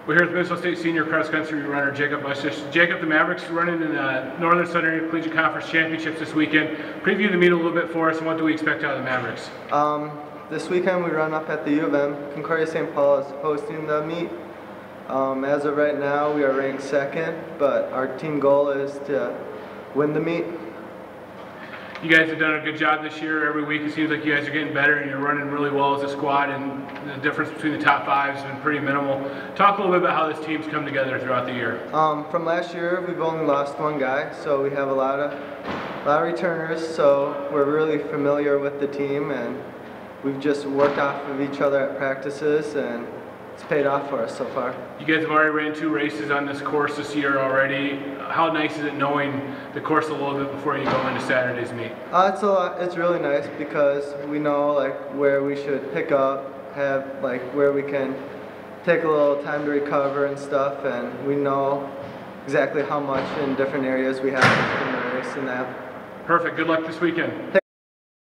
We're here with Minnesota State senior cross country runner Jacob Bustish. Jacob, the Mavericks running in the Northern Southern Collegiate Conference Championships this weekend. Preview the meet a little bit for us, and what do we expect out of the Mavericks? This weekend we run up at the U of M. Concordia St. Paul is hosting the meet. As of right now, we are ranked second, but our team goal is to win the meet. You guys have done a good job this year. Every week it seems like you guys are getting better and you're running really well as a squad, and the difference between the top five has been pretty minimal. Talk a little bit about how this team's come together throughout the year. From last year, we've only lost one guy, so we have a lot of returners, so we're really familiar with the team, and we've just worked off of each other at practices, and it's paid off for us so far. You guys have already ran 2 races on this course this year already. How nice is it knowing the course a little bit before you go into Saturday's meet? It's really nice because we know where we should pick up, have where we can take a little time to recover and stuff, and we know exactly how much in different areas we have in the race and that. Perfect. Good luck this weekend.